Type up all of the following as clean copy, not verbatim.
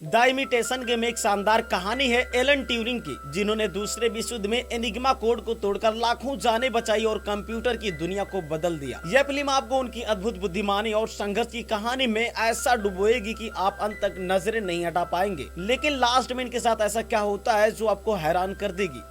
The imitation game एक शानदार कहानी है एलन ट्यूरिंग की, जिन्होंने दूसरे विश्व युद्ध में एनिग्मा कोड को तोड़कर लाखों जानें बचाई और कंप्यूटर की दुनिया को बदल दिया। यह फिल्म आपको उनकी अद्भुत बुद्धिमानी और संघर्ष की कहानी में ऐसा डुबोएगी कि आप अंत तक नजरें नहीं हटा पाएंगे। लेकिन लास्ट में इनके साथ ऐसा क्या होता है जो आपको हैरान कर देगी।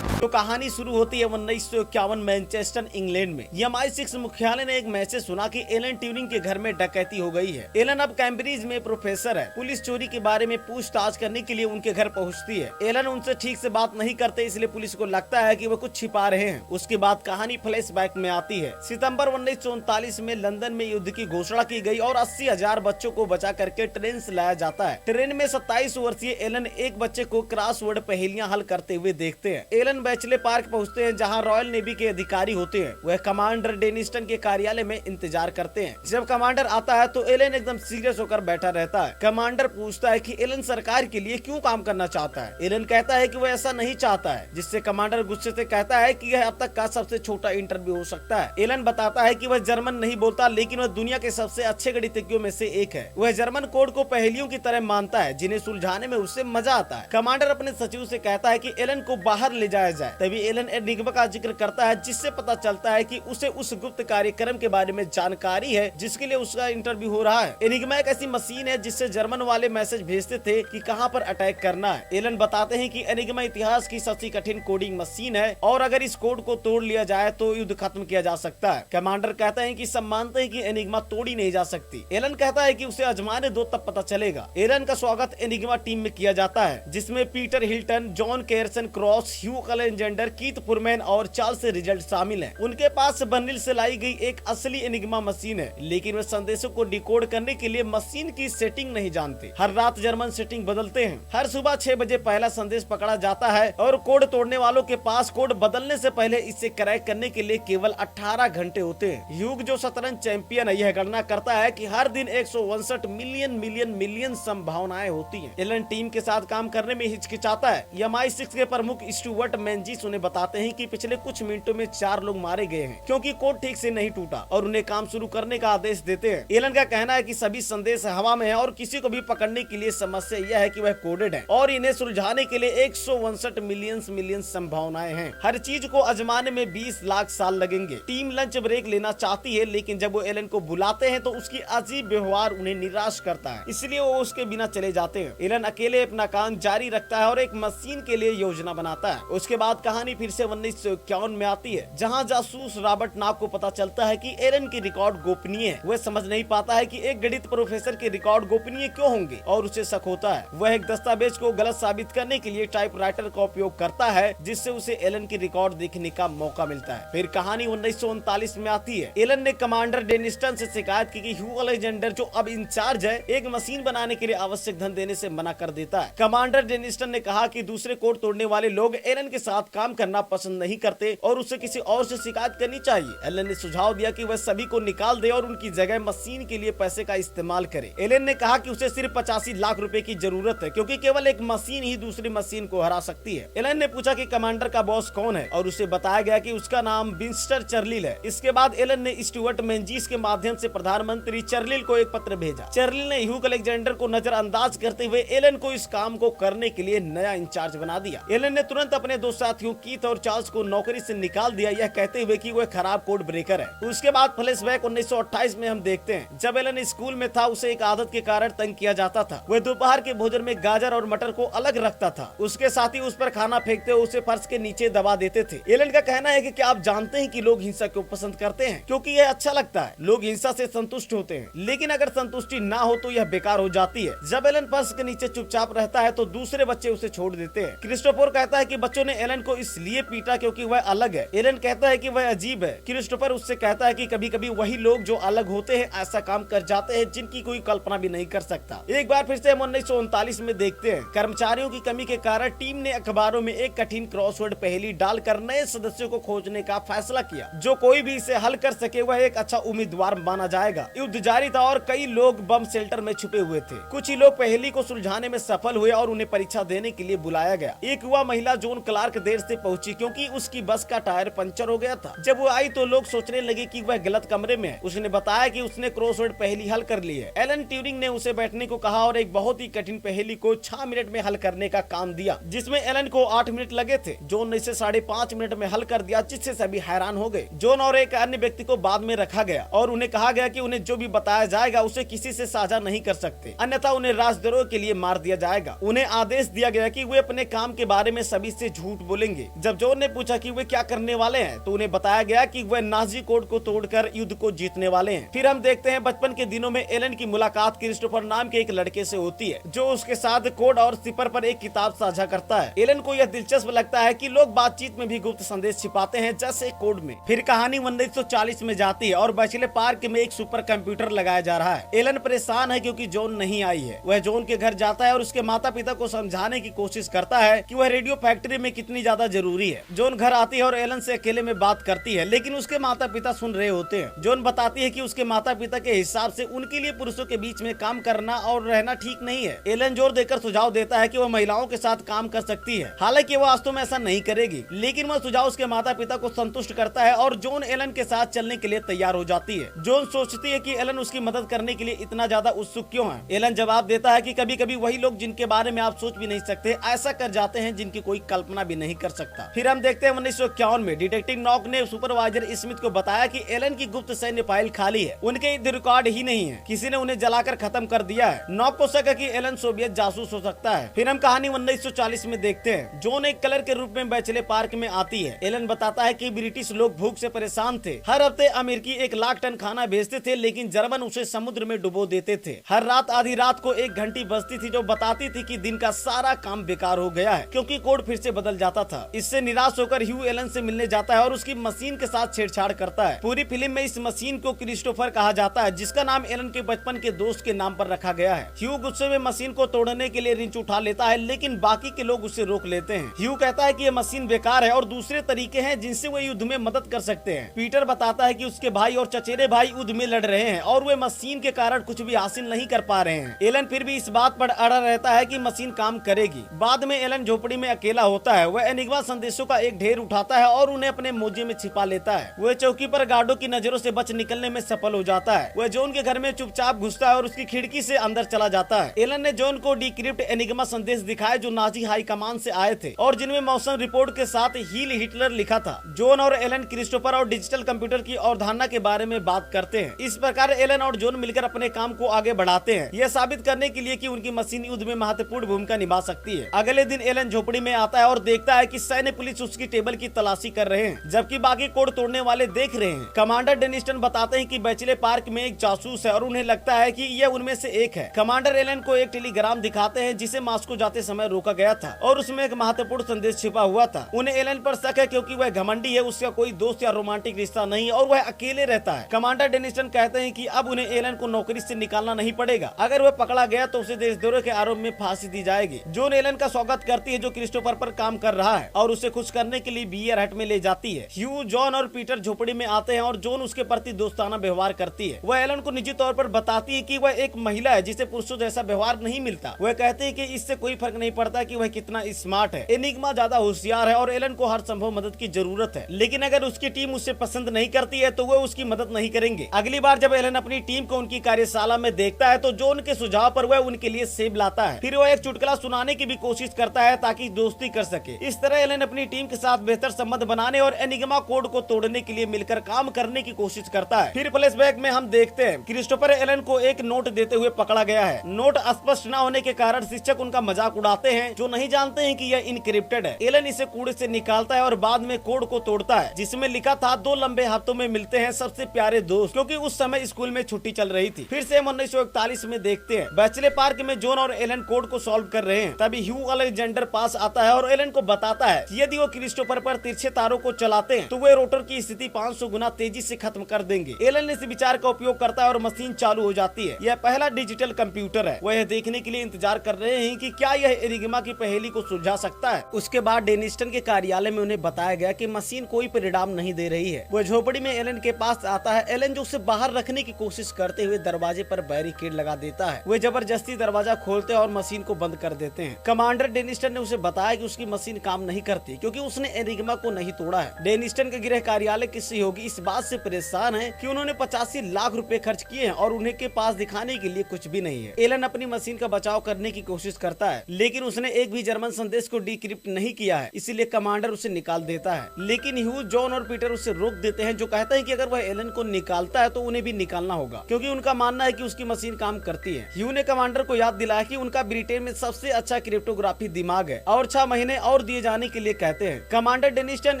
तो कहानी शुरू होती है 1951 मैनचेस्टर इंग्लैंड में। MI6 मुख्यालय ने एक मैसेज सुना कि एलन ट्यूरिंग के घर में डकैती हो गई है। एलन अब कैम्ब्रिज में प्रोफेसर है। पुलिस चोरी के बारे में पूछताछ करने के लिए उनके घर पहुंचती है। एलन उनसे ठीक से बात नहीं करते, इसलिए पुलिस को लगता है कि वो कुछ छिपा रहे हैं। उसके बाद कहानी फ्लैशबैक में आती है। सितंबर 1939 में लंदन में युद्ध की घोषणा की गई और 80,000 बच्चों को बचा करके ट्रेन से लाया जाता है। ट्रेन में 27 वर्षीय एलन एक बच्चे को क्रॉसवर्ड पहेलियां हल करते हुए देखते हैं। एलन बैचले पार्क पहुंचते हैं, जहां रॉयल नेवी के अधिकारी होते हैं। वह कमांडर डेनिस्टन के कार्यालय में इंतजार करते हैं। जब कमांडर आता है तो एलन एकदम सीरियस होकर बैठा रहता है। कमांडर पूछता है कि एलन सरकार के लिए क्यों काम करना चाहता है। एलन कहता है कि वह ऐसा नहीं चाहता है, जिससे कमांडर गुस्से से कहता है कि यह अब तक का सबसे छोटा इंटरव्यू हो सकता है। एलन बताता है कि वह जर्मन नहीं बोलता, लेकिन वह दुनिया के सबसे अच्छे गणितज्ञों में से एक है। वह जर्मन कोड को पहेलियों की तरह मानता है, जिन्हें सुलझाने में उससे मजा आता है। कमांडर अपने सचिव से कहता है कि एलन को बाहर ले जाया जाए। तभी एलन एनिग्मा का जिक्र करता है, जिससे पता चलता है कि उसे उस गुप्त कार्यक्रम के बारे में जानकारी है जिसके लिए उसका इंटरव्यू हो रहा है। एनिग्मा एक ऐसी मशीन है जिससे जर्मन वाले मैसेज भेजते थे कि कहां पर अटैक करना है। एलन बताते हैं कि एनिग्मा इतिहास की सबसे कठिन कोडिंग मशीन है और अगर इस कोड को तोड़ लिया जाए तो युद्ध खत्म किया जा सकता है। कमांडर कहता है कि सब मानते हैं कि एनिग्मा तोड़ी नहीं जा सकती। एलन कहता है कि उसे आजमाने दो, तब पता चलेगा। एलन का स्वागत एनिग्मा टीम में किया जाता है, जिसमें पीटर हिल्टन, जॉन केयरसन क्रॉस, ह्यू अलेक्जेंडर, कीथ पुरमैन और चार्ल्स रिजल्ट शामिल हैं। उनके पास बर्निल से लाई गई एक असली एनिग्मा मशीन है, लेकिन वे संदेशों को डिकोड करने के लिए मशीन की सेटिंग नहीं जानते। हर रात जर्मन सेटिंग बदलते हैं। हर सुबह 6 बजे पहला संदेश पकड़ा जाता है और कोड तोड़ने वालों के पास कोड बदलने से पहले इसे क्रैक करने के लिए केवल 18 घंटे होते हैं। ह्यूग, जो शतरंज चैंपियन है, यह गणना करता है कि हर दिन 159 मिलियन संभावनाएं होती हैं। एलन टीम के साथ काम करने में हिचकिचाता है। MI6 के प्रमुख स्टुअर्ट मैनजिस उन्हें बताते हैं कि पिछले कुछ मिनटों में 4 लोग मारे गए हैं, क्योंकि कोड ठीक से नहीं टूटा, और उन्हें काम शुरू करने का आदेश देते हैं। एलन का कहना है कि सभी संदेश हवा में है और किसी को भी पकड़ने के लिए समस्या यह है कि वह कोडेड है और इन्हें सुलझाने के लिए 159 मिलियन संभावनाएं हैं। हर चीज को आजमाने में 20 लाख साल लगेंगे। टीम लंच ब्रेक लेना चाहती है, लेकिन जब वो एलन को बुलाते हैं तो उसकी अजीब व्यवहार उन्हें निराश करता है, इसलिए वो उसके बिना चले जाते हैं। एलन अकेले अपना काम जारी रखता है और एक मशीन के लिए योजना बनाता है। उसके बाद कहानी फिर से 1951 में आती है, जहां जासूस रॉबर्ट नाग को पता चलता है कि एलन की रिकॉर्ड गोपनीय है। वह समझ नहीं पाता है कि एक गणित प्रोफेसर के रिकॉर्ड गोपनीय क्यों होंगे, और उसे शक होता है। वह एक दस्तावेज को गलत साबित करने के लिए टाइपराइटर का उपयोग करता है, जिससे उसे एलन की रिकॉर्ड देखने का मौका मिलता है। फिर कहानी 1939 में आती है। एलन ने कमांडर डेनिस्टन से शिकायत की कि ह्यू अलेक्जेंडर, जो अब इंचार्ज है, एक मशीन बनाने के लिए आवश्यक धन देने से मना कर देता है। कमांडर डेनिस्टन ने कहा कि दूसरे कोड तोड़ने वाले लोग एलन के साथ काम करना पसंद नहीं करते और उसे किसी और से शिकायत करनी चाहिए। एलन ने सुझाव दिया कि वह सभी को निकाल दे और उनकी जगह मशीन के लिए पैसे का इस्तेमाल करे। एलन ने कहा कि उसे सिर्फ 85 लाख रुपए की जरूरत है, क्योंकि केवल एक मशीन ही दूसरी मशीन को हरा सकती है। एलन ने पूछा कि कमांडर का बॉस कौन है, और उसे बताया गया कि उसका नाम विंस्टन चर्चिल है। इसके बाद एलन ने स्टुअर्ट मैनजिस के माध्यम से प्रधानमंत्री चर्चिल को एक पत्र भेजा। चर्चिल ने ह्यू अलेक्जेंडर को नजरअंदाज करते हुए एलन को इस काम को करने के लिए नया इंचार्ज बना दिया। एलन ने तुरंत अपने 2 साथियों कीथ और चार्ल्स को नौकरी से निकाल दिया, यह कहते हुए कि वह खराब कोड ब्रेकर है। उसके बाद फ्लैशबैक 1928 में हम देखते हैं, जब एलन स्कूल में था, उसे एक आदत के कारण तंग किया जाता था। वह दोपहर के भोजन में गाजर और मटर को अलग रखता था। उसके साथी उस पर खाना फेंकते हुए उसे फर्श के नीचे दबा देते थे। एलन का कहना है कि क्या आप जानते हैं कि लोग हिंसा क्यों पसंद करते हैं? क्योंकि यह अच्छा लगता है। लोग हिंसा से संतुष्ट होते हैं, लेकिन अगर संतुष्टि ना हो तो यह बेकार हो जाती है। जब एलन फर्श के नीचे चुपचाप रहता है तो दूसरे बच्चे उसे छोड़ देते हैं। क्रिस्टोफर कहता है कि बच्चों ने एलन को इसलिए पीटा क्योंकि वह अलग है। एलन कहता है कि वह अजीब है। क्रिस्टोफर उससे कहता है कि कभी कभी वही लोग जो अलग होते हैं ऐसा काम कर जाते हैं जिनकी कोई कल्पना भी नहीं कर सकता। एक बार फिर से हम 1939 में देखते हैं। कर्मचारियों की कमी के कारण टीम ने अखबारों में एक कठिन क्रॉसवर्ड पहेली डालकर नए सदस्यों को खोजने का फैसला किया। जो कोई भी इसे हल कर सके वह एक अच्छा उम्मीदवार माना जाएगा। युद्ध जारी था और कई लोग बम शेल्टर में छुपे हुए थे। कुछ ही लोग पहेली को सुलझाने में सफल हुए और उन्हें परीक्षा देने के लिए बुलाया गया। एक युवा महिला जॉन क्लार्क देर से पहुंची क्योंकि उसकी बस का टायर पंचर हो गया था। जब वो आई तो लोग सोचने लगे कि वह गलत कमरे में है। उसने बताया कि उसने क्रॉसवर्ड पहेली हल कर ली है। एलन ट्यूरिंग ने उसे बैठने को कहा और एक बहुत ही कठिन पहेली को 6 मिनट में हल करने का काम दिया, जिसमें एलन को 8 मिनट लगे थे। जॉन ने इसे 5.5 मिनट में हल कर दिया, जिससे सभी हैरान हो गए। जॉन और एक अन्य व्यक्ति को बाद में रखा गया और उन्हें कहा गया कि उन्हें जो भी बताया जाएगा उसे किसी से साझा नहीं कर सकते, अन्यथा उन्हें राजद्रोह के लिए मार दिया जाएगा। उन्हें आदेश दिया गया कि वे अपने काम के बारे में सभी से झूठ बोलेंगे। जब जॉन ने पूछा कि वे क्या करने वाले हैं तो उन्हें बताया गया कि वे नाजी कोड को तोड़कर युद्ध को जीतने वाले हैं। फिर हम देखते हैं बचपन के दिनों में एलन की मुलाकात क्रिस्टोफर नाम के एक लड़के से होती है, जो उसके साथ कोड और सिपर पर एक किताब साझा करता है। एलन को यह दिलचस्प लगता है कि लोग बातचीत में भी गुप्त संदेश छिपाते हैं, जैसे कोड में। फिर कहानी 1940 में जाती है और बैचलर पार्क में एक सुपर कंप्यूटर लगाया जा रहा है। एलन परेशान है क्योंकि जॉन नहीं आई है। वह जॉन के घर जाता है और उसके माता पिता को समझाने की कोशिश करता है कि वह रेडियो फैक्ट्री में कितनी ज्यादा जरूरी है। जॉन घर आती है और एलन से अकेले में बात करती है, लेकिन उसके माता पिता सुन रहे होते हैं। जॉन बताती है कि उसके माता पिता के हिसाब से उनके लिए पुरुषों के बीच में काम करना और रहना ठीक नहीं है। एलन जोर देकर सुझाव देता है कि वह महिलाओं के साथ काम कर सकती है, हालांकि वह वास्तव में ऐसा नहीं करेगी, लेकिन वह सुझाव उसके माता पिता को संतुष्ट करता है और जॉन एलन के साथ चलने के लिए तैयार हो जाती है। जॉन सोचती है कि एलन उसकी मदद करने के लिए इतना ज्यादा उत्सुक क्यों है। एलन जवाब देता है कि कभी कभी वही लोग जिनके बारे में आप सोच भी नहीं सकते ऐसा कर जाते हैं जिनकी कोई कल्पना भी नहीं कर सकता। फिर हम देखते हैं 1951 में डिटेक्टिव नॉक ने सुपरवाइजर स्मिथ को बताया कि एलन की गुप्त सैन्य फाइल खाली है, उनके रिकॉर्ड ही नहीं है, किसी ने उन्हें जलाकर खत्म कर दिया है। नॉक को शक है कि एलन सोवियत जासूस हो सकता है। फिर हम कहानी 1940 में देखते हैं। जॉन एक कलर के रूप में बैचलर पार्क में आती है। एलन बताता है कि ब्रिटिश लोग भूख से परेशान थे। हर हफ्ते अमेरिकी 1 लाख टन खाना भेजते थे, लेकिन जर्मन उसे समुद्र में डुबो देते थे। हर रात आधी रात को एक घंटी बजती थी जो बताती थी कि दिन का सारा काम बेकार हो गया है, क्योंकि कोड फिर से बदल जाता था। इससे निराश होकर ह्यू एलन से मिलने जाता है और उसकी मशीन के साथ छेड़छाड़ करता है। पूरी फिल्म में इस मशीन को क्रिस्टोफर कहा जाता है, जिसका नाम एलन के बचपन के दोस्त के नाम पर रखा गया है। ह्यू गुस्से में मशीन को तोड़ने के लिए रिंच उठा लेता है, लेकिन बाकी के लोग उसे रोक लेते हैं। ह्यू कहता है कि यह मशीन बेकार है और दूसरे तरीके हैं जिनसे वो युद्ध में मदद कर सकते हैं। पीटर बताता है कि उसके भाई और चचेरे भाई युद्ध में लड़ रहे हैं और वे मशीन के कारण कुछ भी हासिल नहीं कर पा रहे हैं। एलन फिर भी इस बात पर अड़ा रहता है कि मशीन काम करेगी। बाद में एलन झोपड़ी में अकेला होता है। वह एनिग्मा संदेशों का एक ढेर उठाता है और उन्हें अपने मोजे में छिपा लेता है। वह चौकी पर गार्डों की नजरों से बच निकलने में सफल हो जाता है। वह जॉन के घर में चुपचाप घुसता है और उसकी खिड़की से अंदर चला जाता है। एलन ने जॉन को डिक्रिप्ट एनिग्मा संदेश दिखाए जो नाजी हाई कमान से आए थे और जिनमें मौसम रिपोर्ट के साथ हील हिटलर लिखा था। जॉन और एलन क्रिस्टोफर और डिजिटल कंप्यूटर की अवधारणा के बारे में बात करते हैं। इस प्रकार एलन और जॉन मिलकर अपने काम को आगे बढ़ाते हैं, यह साबित करने के लिए कि उनकी मशीन युद्ध में महत्वपूर्ण भूमिका निभा सकती है। अगले दिन एलन झोपड़ी में आता है और देखता है कि सैन्य पुलिस उसकी टेबल की तलाशी कर रहे हैं, जबकि बाकी कोड तोड़ने वाले देख रहे हैं। कमांडर डेनिस्टन बताते हैं कि बैचलर पार्क में एक जासूस है और उन्हें लगता है कि यह उनमें से एक है। कमांडर एलन को एक टेलीग्राम दिखाते हैं जिसे मास्को जाते समय रोका गया था और उसमें एक महत्वपूर्ण संदेश छिपा हुआ था। उन्हें एलन पर शक है क्योंकि वह घमंडी है, उसका कोई दोस्त या रोमांटिक रिश्ता नहीं और वह अकेले रहता है। कमांडर डेनिस्टन कहते हैं कि अब उन्हें एलन को नौकरी से निकालना नहीं पड़ेगा। अगर वह पकड़ा गया तो उसे देशद्रोह के आरोप में फांसी दी जाएगी। जॉन एलन का स्वागत करती है जो क्रिस्टोफर पर काम कर रहा है और उसे खुश करने के लिए बियर हट में ले जाती है। ह्यू, जॉन और पीटर झोपड़ी में आते हैं और जॉन उसके प्रति दोस्ताना व्यवहार करती है। वह एलन को निजी तौर पर बताती है कि वह एक महिला है जिसे पुरुषों जैसा व्यवहार नहीं मिलता। वह कहते हैं कि इससे कोई फर्क नहीं पड़ता कि वह कितना स्मार्ट है। एनिग्मा ज्यादा होशियार है और एलन को हर संभव मदद की जरूरत है, लेकिन अगर उसकी टीम उसे पसंद नहीं करती है तो वह उसकी मदद नहीं करेंगे। अगली बार जब एलन अपनी टीम को उनकी कार्यशाला में देखता है तो जॉन के सुझाव पर वह उनके लिए सेब लाता है। फिर वह एक चुटकुला सुनाने की भी कोशिश करता है ताकि दोस्ती कर सके। इस तरह एलन अपनी टीम के साथ बेहतर संबंध बनाने और एनिग्मा कोड को तोड़ने के लिए मिलकर काम करने की कोशिश करता है। फिर फ्लैशबैक में हम देखते हैं क्रिस्टोफर एलन को एक नोट देते हुए पकड़ा गया है। नोट स्पष्ट न होने के कारण शिक्षक उनका मजाक उड़ाते हैं, जो नहीं जानते हैं कि यह इनक्रिप्टेड है। एलन इसे कूड़े से निकालता है और बाद में कोड को तोड़ता है जिसमें लिखा था 2 लंबे हफ्तों में मिलते हैं सबसे प्यारे दोस्त, क्योंकि उस समय स्कूल में छुट्टी चल रही थी। फिर से हम 1941 में देखते हैं बैचलर पार्क में जॉन और एलन कोड को सॉल्व कर रहे हैं। तभी ह्यू अलेक्जेंडर पास आता है और एलन को बताता है कि यदि वो क्रिस्टोफर पर तिरछे तारों को चलाते हैं तो वे रोटर की स्थिति 500 गुना तेजी से खत्म कर देंगे। एलन इस विचार का उपयोग करता है और मशीन चालू हो जाती है। यह पहला डिजिटल कंप्यूटर है। वह देखने के लिए इंतजार कर रहे हैं कि क्या यह एनिग्मा की पहेली को सुलझा सकता है। उसके बाद डेनिस्टन के कार्यालय में उन्हें बताया गया कि मशीन कोई परिणाम नहीं दे रही है। वह झोपड़ी में एलन के पास आता है। एलन जो उसे बाहर रखने की कोशिश करते हुए दरवाजे पर बैरिकेड लगा देता है। वे जबरदस्ती दरवाजा खोलते हैं और मशीन को बंद कर देते हैं। कमांडर डेनिस्टन ने उसे बताया कि उसकी मशीन काम नहीं करती क्योंकि उसने एनिग्मा को नहीं तोड़ा है। डेनिस्टन के गृह कार्यालय के सहयोगी इस बात से परेशान है कि उन्होंने 85 लाख रुपए खर्च किए हैं और उन्हें के पास दिखाने के लिए कुछ भी नहीं है। एलन अपनी मशीन का बचाव करने की कोशिश करता है, लेकिन उसने एक भी जर्मन संदेश को डिक्रिप्ट नहीं किया है, इसीलिए कमांडर उसे निकाल देता है। लेकिन ह्यू, जॉन और पीटर उसे रोक देते हैं, जो कहता है कि अगर वह एलन को निकालता है तो उन्हें भी निकालना होगा, क्योंकि उनका मानना है कि उसकी मशीन काम करती है। ह्यू ने कमांडर को याद दिलाया कि उनका ब्रिटेन में सबसे अच्छा क्रिप्टोग्राफी दिमाग है और 6 महीने और दिए जाने के लिए कहते हैं। कमांडर डेनिस्टन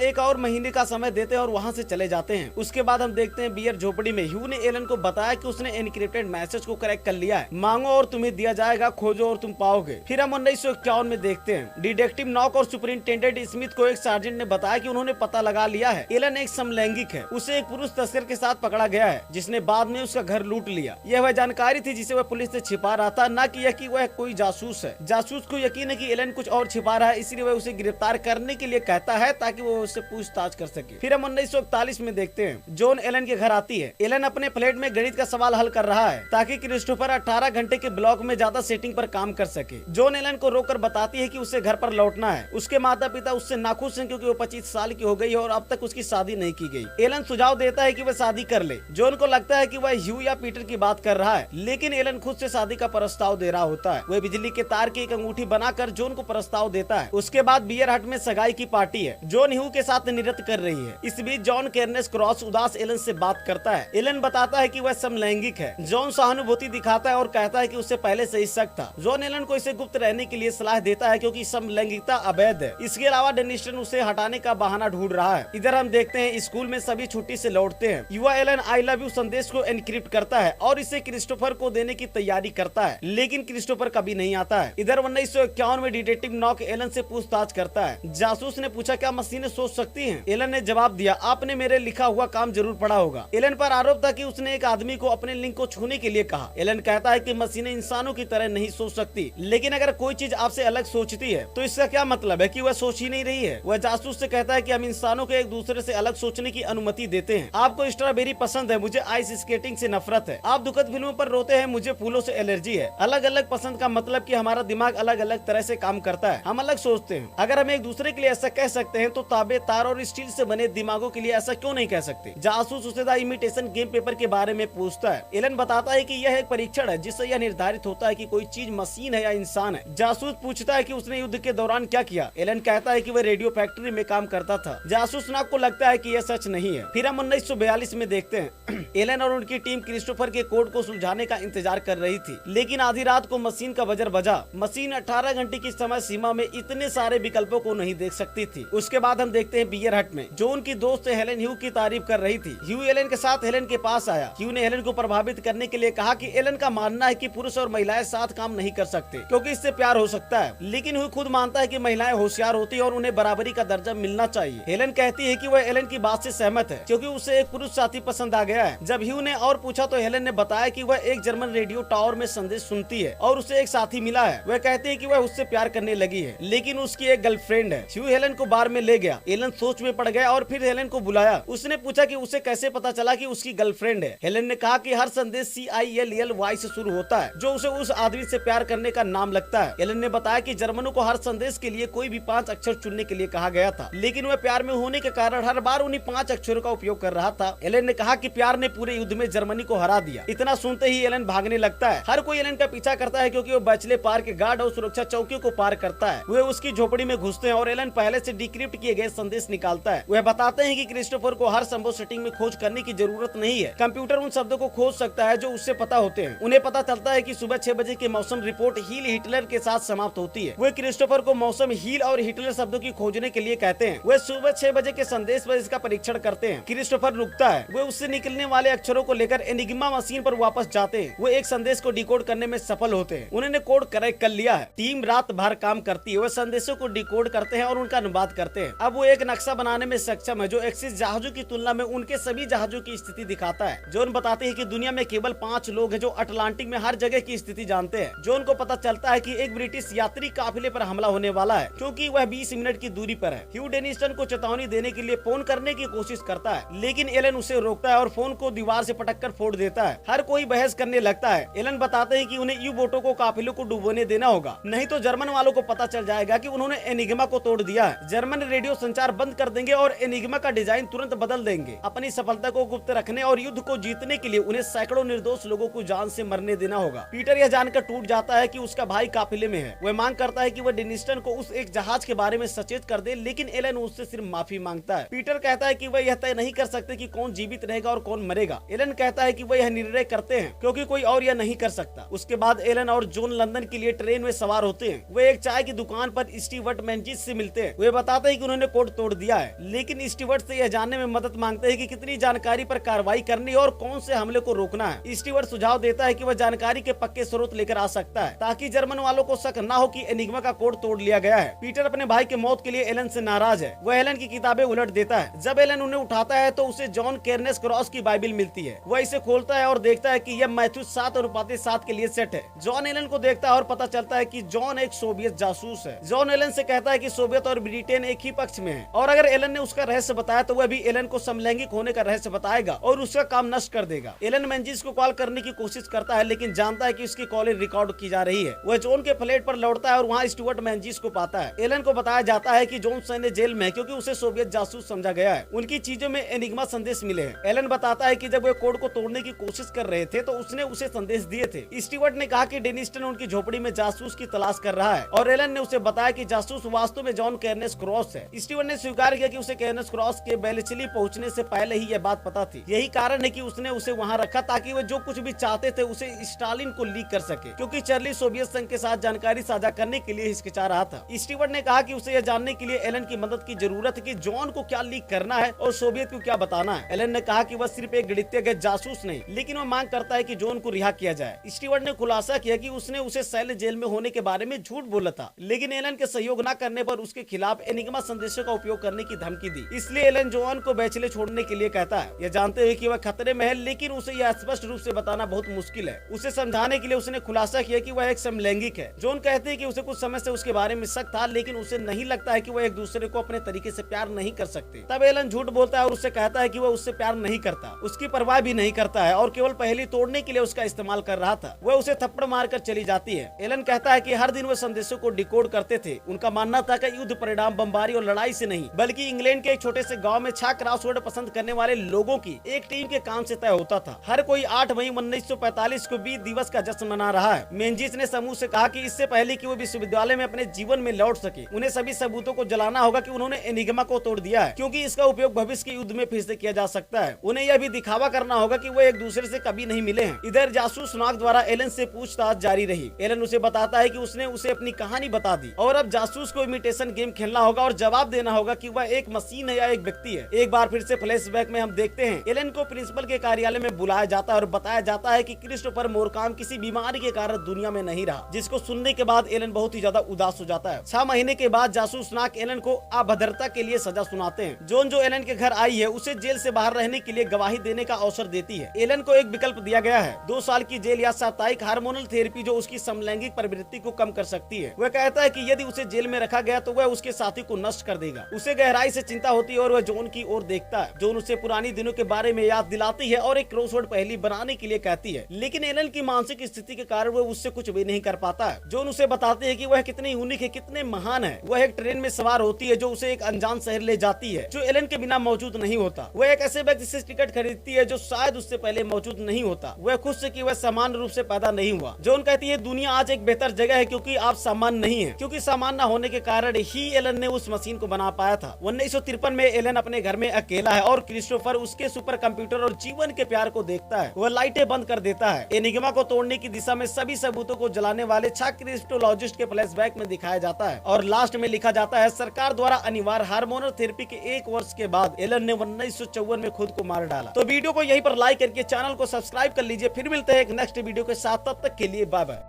एक और महीने का समय देते हैं और वहाँ से चले जाते हैं। उसके बाद हम देखते हैं बियर झोपड़ी में ह्यू ने एलन को बताया कि उसने एनक्रिप्टेड मैसेज को क्रैक कर लिया है, मांगो और तुम्हें दिया जाएगा, खोजो और तुम पाओगे। फिर हम 1951 में देखते हैं डिटेक्टिव नॉक और सुपरिंटेंडेंट स्मिथ को एक सार्जेंट ने बताया कि उन्होंने पता लगा लिया है एलन एक समलैंगिक है। उसे एक पुरुष तस्कर के साथ पकड़ा गया है जिसने बाद में उसका घर लूट लिया। यह वह जानकारी थी जिसे वह पुलिस से छिपा रहा था, न कि यह कि वह कोई जासूस है। जासूस को यकीन है कि एलन कुछ और छिपा रहा है, इसलिए वह उसे गिरफ्तार करने के लिए कहता है ताकि वो उससे पूछताछ कर सके। फिर हम 1941 में देखते हैं जॉन एलन के घर आती है। एलन अपने फ्लैट में गणित का सवाल हल कर रहा है ताकि क्रिस्टोफर 18 घंटे के ब्लॉक में ज्यादा सेटिंग पर काम कर सके। जॉन एलन को रोककर बताती है कि उसे घर पर लौटना है। उसके माता पिता उससे नाखुश हैं क्योंकि वो 25 साल की हो गई है और अब तक उसकी शादी नहीं की गई। एलन सुझाव देता है कि वह शादी कर ले। जॉन को लगता है कि वह ह्यू या पीटर की बात कर रहा है, लेकिन एलन खुद से शादी का प्रस्ताव दे रहा होता है। वह बिजली के तार की एक अंगूठी बनाकर जॉन को प्रस्ताव देता है। उसके बाद बियर हट में सगाई की पार्टी है। जॉन ह्यू के साथ नृत्य कर रही है। इस बीच जॉन केर्नेस क्रॉस उदास एलन से बात करता है। एलन बताता है कि वह समलैंगिक है। जॉन सहानुभूति दिखाता है और कहता है कि उसे पहले से ही शक था। जॉन एलन को इसे गुप्त रहने के लिए सलाह देता है क्योंकि समलैंगिकता अवैध है। इसके अलावा डेनिस्टन उसे हटाने का बहाना ढूंढ रहा है। इधर हम देखते हैं स्कूल में सभी छुट्टी से लौटते हैं। युवा एलन आई लव यू संदेश को एनक्रिप्ट करता है और इसे क्रिस्टोफर को देने की तैयारी करता है, लेकिन क्रिस्टोफर कभी नहीं आता है। इधर 1951 में डिटेक्टिव नॉक एलन से पूछताछ करता है। जासूस ने पूछा क्या मशीनें सोच सकती हैं? एलन ने जवाब दिया, आपने मेरे लिखा हुआ काम जरूर पढ़ा होगा। एलन पर आरोप था कि उसने एक आदमी को अपने लिंक को छूने के लिए कहा। एलन कहता है कि मशीनें इंसानों की तरह नहीं सोच सकती, लेकिन अगर कोई चीज आपसे अलग सोचती है तो इसका क्या मतलब है कि वह सोच ही नहीं रही है। वह जासूस से कहता है कि हम इंसानों को एक दूसरे से अलग सोचने की अनुमति देते हैं। आपको स्ट्रॉबेरी पसंद है, मुझे आइस स्केटिंग से नफरत है। आप दुखद फिल्मों पर रोते हैं, मुझे फूलों से एलर्जी है। अलग अलग पसंद का मतलब कि हमारा दिमाग अलग अलग तरह से काम करता है, हम अलग सोचते हैं। अगर हम एक दूसरे के लिए ऐसा कह सकते हैं तो ताबे, तार और स्टील से बने दिमागों के लिए ऐसा क्यों नहीं कह सकते? जासूस उसे द इमिटेशन गेम पेपर के बारे में पूछता है। एलन बताता है कि यह एक परीक्षण है जिससे यह निर्धारित होता है कि कोई चीज मशीन है या इंसान है। जासूस पूछता है कि उसने युद्ध के दौरान क्या किया। एलन कहता है कि वह रेडियो फैक्ट्री में काम करता था। जासूस नाग को लगता है कि यह सच नहीं है। फिर हम 1942 में देखते हैं एलन और उनकी टीम क्रिस्टोफर के कोड को सुलझाने का इंतजार कर रही थी, लेकिन आधी रात को मशीन का बजर बजा। मशीन 18 घंटे की समय सीमा में इतने सारे विकल्पों को नहीं देख सकती थी। उसके बाद हम देखते हैं बियर हट में जो उनकी दोस्त हेलन ह्यू की तारीफ कर रही थी। ह्यू एलन के साथ हेलन के पास आया। ह्यू ने हेलन को प्रभावित करने के लिए कहा कि एलन का मानना है कि पुरुष और महिलाएं साथ काम नहीं कर सकते क्योंकि इससे प्यार हो सकता है, लेकिन ह्यू खुद मानता है कि महिलाएं होशियार होती है और उन्हें बराबरी का दर्जा मिलना चाहिए। हेलन कहती है कि वह एलन की बात से सहमत है क्योंकि उसे एक पुरुष साथी पसंद आ गया है। जब ह्यू ने और पूछा तो हेलन ने बताया कि वह एक जर्मन रेडियो टावर में संदेश सुनती है और उसे एक साथी मिला है। वह कहती है कि वह उससे प्यार करने लगी है, लेकिन उसकी एक गर्लफ्रेंड है। ह्यू हेलन को बार में ले गया। एलन सोच में पड़ गया और फिर हेलन को बुलाया। उसने पूछा कि उसे कैसे पता चला कि उसकी गर्लफ्रेंड है। हेलन ने कहा कि हर संदेश CILLY से शुरू होता है जो उसे उस आदमी से प्यार करने का नाम लगता है। एलन ने बताया कि जर्मनों को हर संदेश के लिए कोई भी 5 अक्षर चुनने के लिए कहा गया था, लेकिन वह प्यार में होने के कारण हर बार उन्हीं 5 अक्षरों का उपयोग कर रहा था। एलन ने कहा कि प्यार ने पूरे युद्ध में जर्मनी को हरा दिया। इतना सुनते ही एलन भागने लगता है। हर कोई एलन का पीछा करता है क्योंकि वो बैचले पार्क के गार्ड और सुरक्षा चौकियों को पार करता है। वे उसकी झोपड़ी में घुसते हैं और एलन पहले से डिक्रिप्ट किए गए संदेश निकालता है। वह बताते हैं कि क्रिस्टोफर को हर संभव सेटिंग में खोज करने की जरूरत नहीं है। कंप्यूटर उन शब्दों को खोज सकता है जो उससे पता होते हैं। उन्हें पता चलता है कि सुबह 6 बजे की मौसम रिपोर्ट हील हिटलर के साथ समाप्त होती है। वे क्रिस्टोफर को मौसम, हील और हिटलर शब्दों की खोजने के लिए कहते हैं। वे सुबह 6 बजे के संदेश पर इसका परीक्षण करते हैं। क्रिस्टोफर रुकता है। वे उससे निकलने वाले अक्षरों को लेकर एनिग्मा मशीन पर वापस जाते हैं। वे एक संदेश को डिकोड करने में सफल होते हैं। उन्होंने कोड करेक्ट कर लिया है। टीम रात भर काम करती है। वे संदेशों को डिकोड करते हैं और उनका अनुवाद करते हैं। अब वो एक नक्शा बनाने में सक्षम है जो एक्सिस जहाजों की तुलना में उनके सभी जहाजों की स्थिति दिखाता है। जॉन बताते हैं कि दुनिया में केवल 5 लोग हैं जो अटलांटिक में हर जगह की स्थिति जानते हैं। जॉन को पता चलता है कि एक ब्रिटिश यात्री काफिले पर हमला होने वाला है क्योंकि वह 20 मिनट की दूरी पर है। ह्यू डेनिस्टन को चेतावनी देने के लिए फोन करने की कोशिश करता है, लेकिन एलन उसे रोकता है और फोन को दीवार से पटक कर फोड़ देता है। हर कोई बहस करने लगता है। एलन बताते हैं कि उन्हें यू बोटों को काफिलों को डुबोने देना होगा, नहीं तो जर्मन वालों को पता चल जाएगा कि उन्होंने एनिग्मा को तोड़ दिया है। जर्मन रेडियो संचार बंद कर देंगे और एनिग्मा का डिजाइन तुरंत बदल देंगे। अपनी सफलता को गुप्त रखने और युद्ध को जीतने के लिए उन्हें सैकड़ों निर्दोष लोगों को जान से मरने देना होगा। पीटर यह जानकर टूट जाता है कि उसका भाई काफिले में है। वह मांग करता है कि वह डेनिस्टन को उस एक जहाज के बारे में सचेत कर दे, लेकिन एलन उससे सिर्फ माफी मांगता है। पीटर कहता है कि वह यह तय नहीं कर सकते कि कौन जीवित रहेगा और कौन मरेगा। एलन कहता है कि वह यह निर्णय करते हैं क्योंकि कोई और यह नहीं कर सकता। उसके बाद एलन और जॉन लंदन के लिए ट्रेन में सवार होते हैं। वे एक चाय की दुकान पर स्टीवर्ट मैंजिस से मिलते हैं। वे बताते हैं कि उन्होंने कोड तोड़ दिया है, लेकिन स्टीवर्ट से यह जानने में मदद मांगते हैं कि कितनी जानकारी पर कार्रवाई करनी और कौन से हमले को रोकना है। स्टीवर्ट सुझाव देता है कि वह जानकारी के पक्के स्रोत लेकर आ सकता है ताकि जर्मन वालों को शक न हो कि एनिग्मा का कोड तोड़ लिया गया है। पीटर अपने भाई के मौत के लिए एलन से नाराज है। वह एलन की किताबें उलट देता है। जब एलन उन्हें उठाता है तो उसे जॉन केर्नेस क्रॉस की बाइबिल मिलती है। वह इसे खोलता है और देखता है कि यह मैथ्यू 7:7 के लिए सेट है। जॉन एलन को देखता है और पता चलता है कि जॉन एक सोवियत जासूस है। जॉन एलन से कहता है कि सोवियत और ब्रिटेन एक ही पक्ष में है और अगर एलन ने उसका रहस्य बताया तो वह भी एलन को समलैंगिक होने का रहस्य बताएगा और उसका काम नष्ट कर देगा। एलन मैंजिस को कॉल करने की कोशिश करता है, लेकिन जानता है कि उसकी कॉल रिकॉर्ड की जा रही है। वह जॉन के फ्लैट पर लौटता है और वहाँ स्टुअर्ट मैंजिस को पाता है। एलन को बताया जाता है कि जॉन सैन्य जेल में है क्योंकि उसे सोवियत जासूस समझा गया है। उनकी चीजों में एनिग्मा संदेश मिले हैं। एलन बताता है कि जब वे कोड को तोड़ने की कोशिश कर रहे थे तो उसने उसे संदेश दिए थे। स्टीवर्ट ने कहा कि डेनिस्टन उनकी झोपड़ी में जासूस की तलाश कर रहा है और एलन ने उसे बताया कि जासूस वास्तव में जॉन केर्नेस क्रॉस है। स्टीवर्ट ने स्वीकार किया कि उसे केर्नेस क्रॉस के बेलचिली पहुंचने से पहले ही यह बात पता थी। यही कारण है कि उसने उसे वहां रखा ताकि वे जो कुछ भी चाहते थे उसे स्टालिन को लीक कर सके, क्योंकि चार्ली सोवियत संघ के साथ जानकारी साझा करने के लिए हिचकिचा रहा था। स्टीवर्ट ने कहा कि उसे यह जानने के लिए एलन की मदद की जरूरत है कि जॉन को क्या लीक करना है और सोवियत को क्या बताना है। एलन ने कहा कि वह सिर्फ एक गणितीय जासूस नहीं, लेकिन वह मांग करता है कि जॉन को रिहा किया जाए। स्टीवर्ट ने खुलासा किया कि उसने उसे शैल्य जेल में होने के बारे में झूठ बोला था, लेकिन एलन के सहयोग न करने पर उसके खिलाफ एनिग्मा संदेशों का उपयोग करने की धमकी दी। इसलिए एलन जॉन को बेचले छोड़ने के लिए कहता है, यह जानते हुए कि वह खतरे में है, लेकिन उसे यह स्पष्ट रूप से बताना बहुत मुश्किल है। उसे समझाने के लिए उसने खुलासा किया कि वह एक समलैंगिक है। जॉन कहते हैं कि उसे कुछ समय से उसके बारे में शक था, लेकिन उसे नहीं लगता है कि वह एक दूसरे को अपने तरीके से प्यार नहीं कर सकते। तब एलन झूठ बोलता है और उससे कहता है कि वह उससे प्यार नहीं करता, उसकी परवाह भी नहीं करता है और केवल पहेली तोड़ने के लिए उसका इस्तेमाल कर रहा था। वह उसे थप्पड़ मारकर चली जाती है। एलन कहता है कि हर दिन वह संदेशों को डिकोड करते थे। उनका मानना था कि युद्ध परिणाम बमबारी और लड़ाई से नहीं, बल्कि इंग्लैंड के एक छोटे से गांव में छह क्रॉसवर्ड पसंद करने वाले लोगों की एक टीम के काम से तय होता था। हर कोई 8 मई 1945 को वीर दिवस का जश्न मना रहा है। मेंजिस ने समूह से कहा कि इससे पहले कि वो विश्वविद्यालय में अपने जीवन में लौट सके, उन्हें सभी सबूतों को जलाना होगा कि उन्होंने एनिग्मा को तोड़ दिया है, क्योंकि इसका उपयोग भविष्य के युद्ध में फिर से किया जा सकता है। उन्हें यह भी दिखावा करना होगा कि वो एक दूसरे से कभी नहीं मिले हैं। इधर जासूस नाग द्वारा एलन से पूछताछ जारी रही। एलन उसे बताता है कि उसने उसे अपनी कहानी बता दी और अब जासूस को इमिटेशन गेम खेलना होगा और जवाब देना होगा कि वह एक मशीन है या एक व्यक्ति है। एक बार फिर से फ्लैशबैक में हम देखते हैं एलन को प्रिंसिपल के कार्यालय में बुलाया जाता है और बताया जाता है कि क्रिस्टोफर मोरकाम किसी बीमारी के कारण दुनिया में नहीं रहा, जिसको सुनने के बाद एलन बहुत ही ज्यादा उदास हो जाता है। 6 महीने के बाद जासूस नाग एलन को अभद्रता के लिए सजा सुनाते हैं। जॉन जो एलन के घर आई है उसे जेल से बाहर रहने के लिए गवाही देने का अवसर देती है। एलन को एक विकल्प दिया गया है, 2 साल की जेल या साप्ताहिक हार्मोनल थेरेपी जो उसकी समलैंगिक प्रवृत्ति को कम कर सकती है। वह कहता है कि यदि उसे जेल में रखा गया तो वह उसके साथी को नष्ट कर देगा। उसे गहराई से चिंता होती है और वह जॉन की ओर देखता है। जॉन उसे पुरानी दिनों के बारे में याद दिलाती है और एक क्रॉसवर्ड पहेली बनाने के लिए कहती है, लेकिन एलन की मानसिक स्थिति के कारण वह उससे कुछ भी नहीं कर पाता है। जॉन उसे बताते हैं कि वह कितने यूनिक है, कितने महान है। वह एक ट्रेन में सवार होती है जो उसे एक अनजान शहर ले जाती है जो एलन के बिना मौजूद नहीं होता। वह एक ऐसे व्यक्ति से टिकट खरीदती है जो शायद उससे पहले मौजूद नहीं होता। वह खुश है कि वह समान रूप से पैदा नहीं हुआ। जॉन कहती है दुनिया आज एक बेहतर जगह है क्योंकि आप सामान नहीं है, क्योंकि सामान न होने के कारण ही एलन ने उस मशीन को बना पाया था। 1953 में एलन अपने घर में अकेला है और क्रिस्टोफर उसके सुपर कंप्यूटर और जीवन के प्यार को देखता है। वह लाइटें बंद कर देता है। एनिग्मा को तोड़ने की दिशा में सभी सबूतों को जलाने वाले 6 क्रिप्टोलॉजिस्ट के फ्लैशबैक में दिखाया जाता है और लास्ट में लिखा जाता है, सरकार द्वारा अनिवार्य हार्मोनल थेरेपी के 1 वर्ष के बाद एलन ने 1954 में खुद को मार डाला। तो वीडियो को यहीं पर लाइक करके चैनल को सब्सक्राइब कर लीजिए। फिर मिलते हैं एक नेक्स्ट वीडियो के साथ, तब तक के लिए बाय बाय।